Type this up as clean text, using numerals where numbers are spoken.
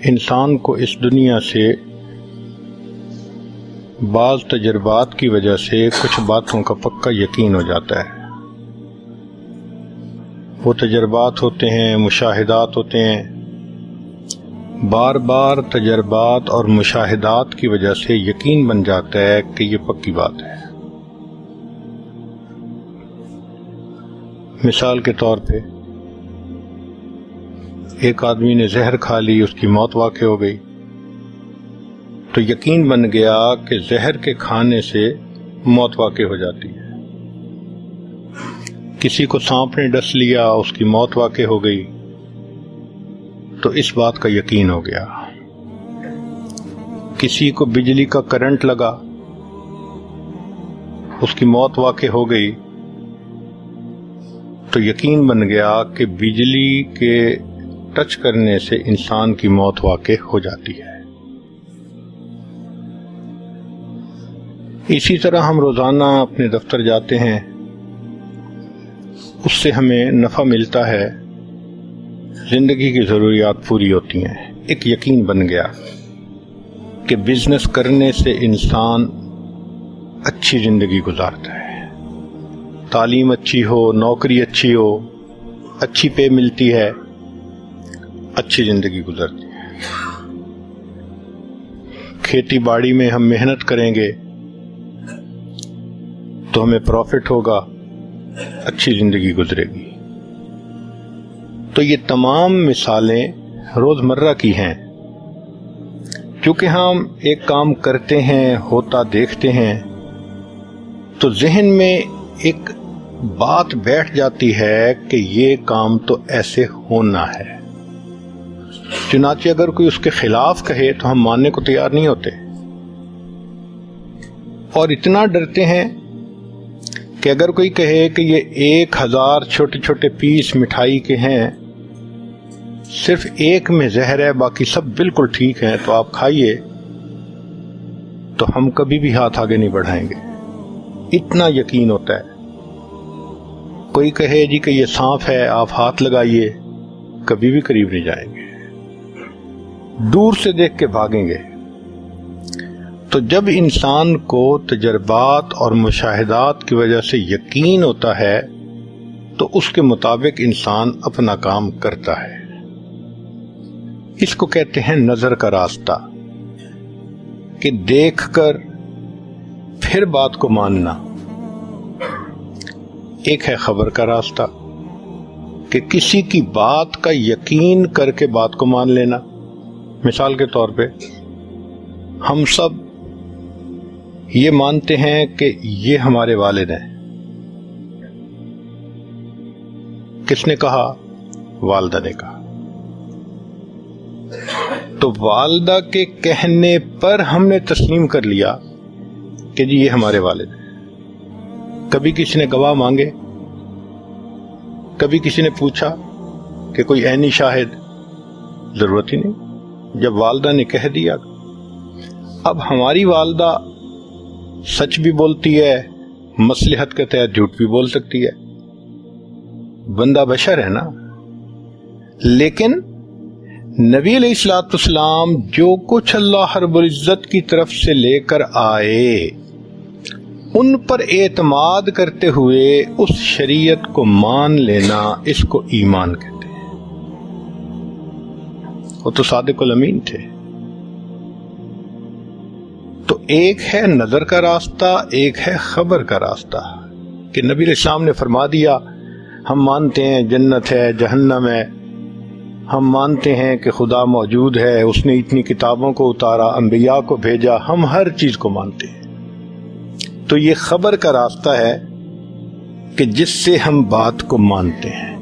انسان کو اس دنیا سے بعض تجربات کی وجہ سے کچھ باتوں کا پکا یقین ہو جاتا ہے۔ وہ تجربات ہوتے ہیں، مشاہدات ہوتے ہیں، بار بار تجربات اور مشاہدات کی وجہ سے یقین بن جاتا ہے کہ یہ پکی بات ہے۔ مثال کے طور پہ ایک آدمی نے زہر کھا لی، اس کی موت واقع ہو گئی، تو یقین بن گیا کہ زہر کے کھانے سے موت واقع ہو جاتی ہے۔ کسی کو سانپ نے ڈس لیا، اس کی موت واقع ہو گئی، تو اس بات کا یقین ہو گیا۔ کسی کو بجلی کا کرنٹ لگا، اس کی موت واقع ہو گئی، تو یقین بن گیا کہ بجلی کے ٹچ کرنے سے انسان کی موت واقع ہو جاتی ہے۔ اسی طرح ہم روزانہ اپنے دفتر جاتے ہیں، اس سے ہمیں نفع ملتا ہے، زندگی کی ضروریات پوری ہوتی ہیں۔ ایک یقین بن گیا کہ بزنس کرنے سے انسان اچھی زندگی گزارتا ہے، تعلیم اچھی ہو، نوکری اچھی ہو، اچھی پے ملتی ہے، اچھی زندگی گزرتی ہے۔ کھیتی باڑی میں ہم محنت کریں گے تو ہمیں پروفٹ ہوگا، اچھی زندگی گزرے گی۔ تو یہ تمام مثالیں روزمرہ کی ہیں۔ چونکہ ہم ایک کام کرتے ہیں، ہوتا دیکھتے ہیں، تو ذہن میں ایک بات بیٹھ جاتی ہے کہ یہ کام تو ایسے ہونا ہے۔ چنانچہ اگر کوئی اس کے خلاف کہے تو ہم ماننے کو تیار نہیں ہوتے، اور اتنا ڈرتے ہیں کہ اگر کوئی کہے کہ یہ 1000 چھوٹے چھوٹے پیس مٹھائی کے ہیں، صرف ایک میں زہر ہے، باقی سب بالکل ٹھیک ہیں، تو آپ کھائیے، تو ہم کبھی بھی ہاتھ آگے نہیں بڑھائیں گے، اتنا یقین ہوتا ہے۔ کوئی کہے جی کہ یہ سانپ ہے، آپ ہاتھ لگائیے، کبھی بھی قریب نہیں جائیں گے، دور سے دیکھ کے بھاگیں گے۔ تو جب انسان کو تجربات اور مشاہدات کی وجہ سے یقین ہوتا ہے تو اس کے مطابق انسان اپنا کام کرتا ہے۔ اس کو کہتے ہیں نظر کا راستہ، کہ دیکھ کر پھر بات کو ماننا۔ ایک ہے خبر کا راستہ، کہ کسی کی بات کا یقین کر کے بات کو مان لینا۔ مثال کے طور پہ ہم سب یہ مانتے ہیں کہ یہ ہمارے والد ہیں۔ کس نے کہا؟ والدہ نے کہا۔ تو والدہ کے کہنے پر ہم نے تسلیم کر لیا کہ جی یہ ہمارے والد ہیں۔ کبھی کسی نے گواہ مانگے؟ کبھی کسی نے پوچھا کہ کوئی عینی شاہد؟ ضرورت ہی نہیں، جب والدہ نے کہہ دیا۔ اب ہماری والدہ سچ بھی بولتی ہے، مصلحت کے تحت جھوٹ بھی بول سکتی ہے، بندہ بشر ہے نا۔ لیکن نبی علیہ الصلوۃ والسلام جو کچھ اللہ رب العزت کی طرف سے لے کر آئے، ان پر اعتماد کرتے ہوئے اس شریعت کو مان لینا، اس کو ایمان کہتے ہیں۔ وہ تو صادق الامین تھے۔ تو ایک ہے نظر کا راستہ، ایک ہے خبر کا راستہ، کہ نبی علیہ السلام نے فرما دیا، ہم مانتے ہیں جنت ہے، جہنم ہے، ہم مانتے ہیں کہ خدا موجود ہے، اس نے اتنی کتابوں کو اتارا، انبیاء کو بھیجا، ہم ہر چیز کو مانتے ہیں۔ تو یہ خبر کا راستہ ہے کہ جس سے ہم بات کو مانتے ہیں۔